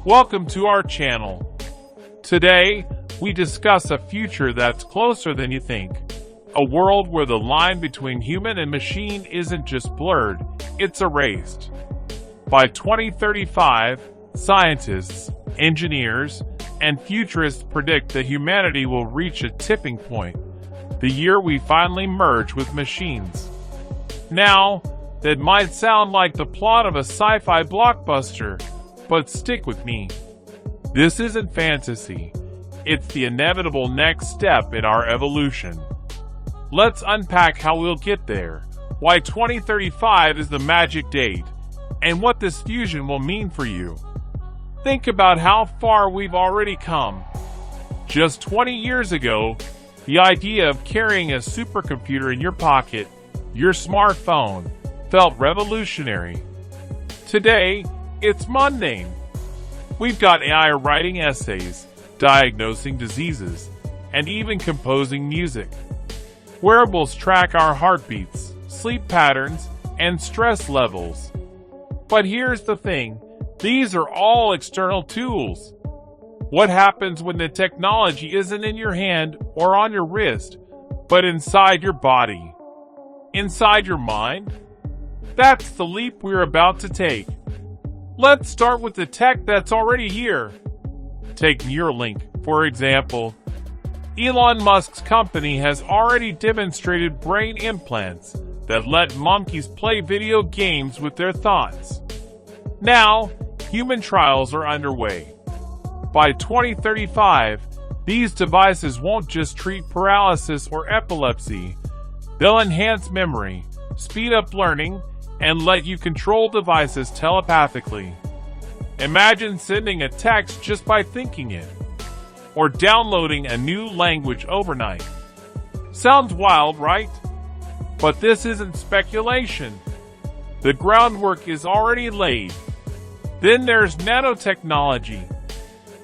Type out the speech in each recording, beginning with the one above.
Welcome to our channel. Today, we discuss a future that's closer than you think. A world where the line between human and machine isn't just blurred, it's erased. By 2035, scientists, engineers, and futurists predict that humanity will reach a tipping point, the year we finally merge with machines. Now, that might sound like the plot of a sci-fi blockbuster, but stick with me. This isn't fantasy. It's the inevitable next step in our evolution. Let's unpack how we'll get there, why 2035 is the magic date, and what this fusion will mean for you. Think about how far we've already come. Just 20 years ago, the idea of carrying a supercomputer in your pocket, your smartphone, felt revolutionary. Today, it's mundane. We've got AI writing essays, diagnosing diseases, and even composing music. Wearables track our heartbeats, sleep patterns, and stress levels. But here's the thing, these are all external tools. What happens when the technology isn't in your hand or on your wrist, but inside your body? Inside your mind? That's the leap we're about to take. Let's start with the tech that's already here. Take Neuralink, for example. Elon Musk's company has already demonstrated brain implants that let monkeys play video games with their thoughts. Now, human trials are underway. By 2035, these devices won't just treat paralysis or epilepsy. They'll enhance memory, speed up learning, and let you control devices telepathically. Imagine sending a text just by thinking it, or downloading a new language overnight. Sounds wild, right? But this isn't speculation. The groundwork is already laid. Then there's nanotechnology.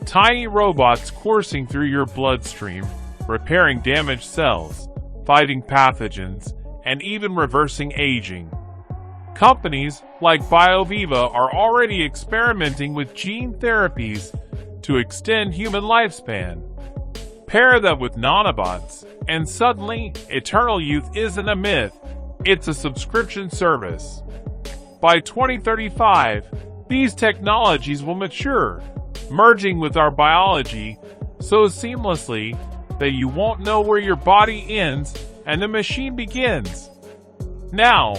Tiny robots coursing through your bloodstream, repairing damaged cells, fighting pathogens, and even reversing aging. Companies like BioViva are already experimenting with gene therapies to extend human lifespan. Pair that with nanobots, and suddenly, eternal youth isn't a myth, it's a subscription service. By 2035, these technologies will mature, merging with our biology so seamlessly that you won't know where your body ends and the machine begins. Now,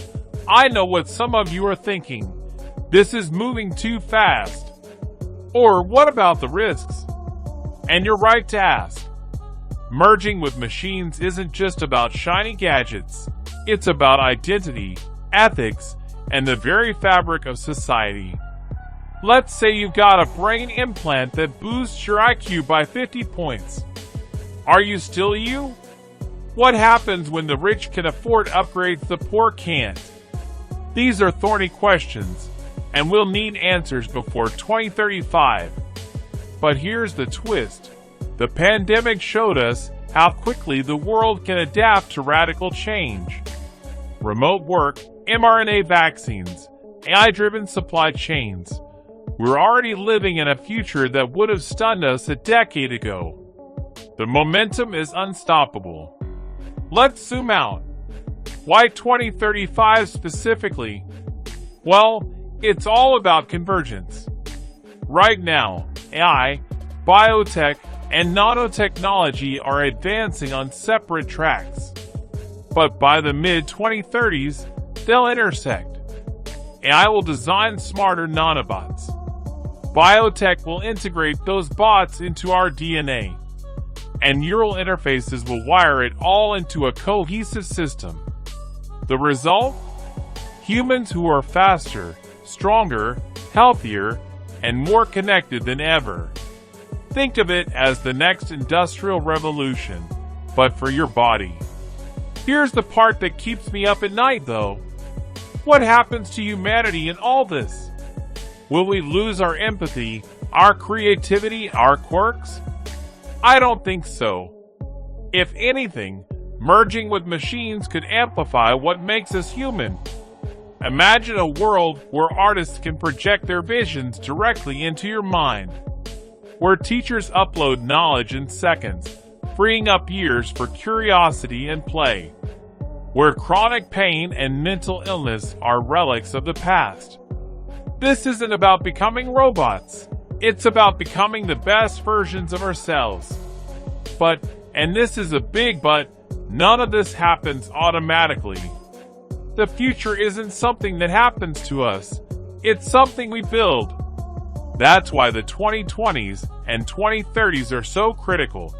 I know what some of you are thinking. This is moving too fast. Or what about the risks? And you're right to ask. Merging with machines isn't just about shiny gadgets. It's about identity, ethics, and the very fabric of society. Let's say you've got a brain implant that boosts your IQ by 50 points. Are you still you? What happens when the rich can afford upgrades the poor can't? These are thorny questions, and we'll need answers before 2035. But here's the twist. The pandemic showed us how quickly the world can adapt to radical change. Remote work, mRNA vaccines, AI-driven supply chains. We're already living in a future that would have stunned us a decade ago. The momentum is unstoppable. Let's zoom out. Why 2035 specifically? Well, it's all about convergence. Right now, AI, biotech, and nanotechnology are advancing on separate tracks. But by the mid-2030s, they'll intersect. AI will design smarter nanobots. Biotech will integrate those bots into our DNA. And neural interfaces will wire it all into a cohesive system. The result? Humans who are faster, stronger, healthier, and more connected than ever. Think of it as the next industrial revolution, but for your body. Here's the part that keeps me up at night, though. What happens to humanity in all this? Will we lose our empathy, our creativity, our quirks? I don't think so. If anything, merging with machines could amplify what makes us human. Imagine a world where artists can project their visions directly into your mind, where teachers upload knowledge in seconds, freeing up years for curiosity and play, where chronic pain and mental illness are relics of the past. This isn't about becoming robots. It's about becoming the best versions of ourselves. But, and this is a big but, none of this happens automatically. The future isn't something that happens to us. It's something we build. That's why the 2020s and 2030s are so critical.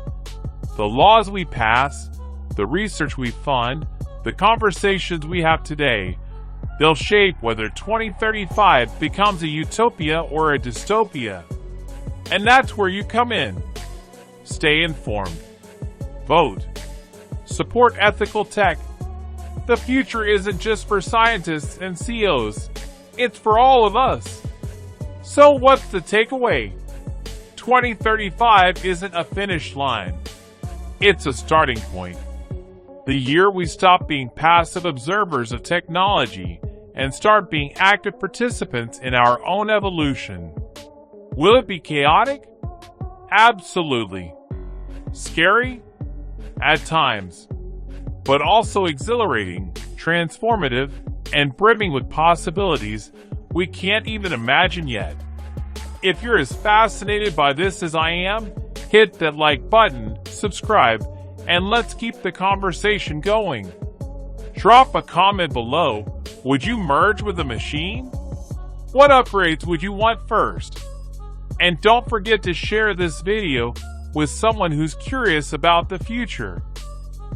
The laws we pass, the research we fund, the conversations we have today, they'll shape whether 2035 becomes a utopia or a dystopia. And that's where you come in. Stay informed. Vote. Support ethical tech. The future isn't just for scientists and CEOs. It's for all of us. So what's the takeaway? 2035 isn't a finish line. It's a starting point. The year we stop being passive observers of technology and start being active participants in our own evolution. Will it be chaotic? Absolutely. Scary? At times. But also exhilarating, transformative, and brimming with possibilities we can't even imagine yet. If you're as fascinated by this as I am, hit that like button, subscribe, and let's keep the conversation going. Drop a comment below. Would you merge with a machine? What upgrades would you want first? And don't forget to share this video with someone who's curious about the future.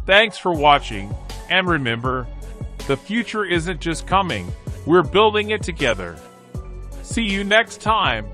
Thanks for watching, and remember, the future isn't just coming, we're building it together. See you next time.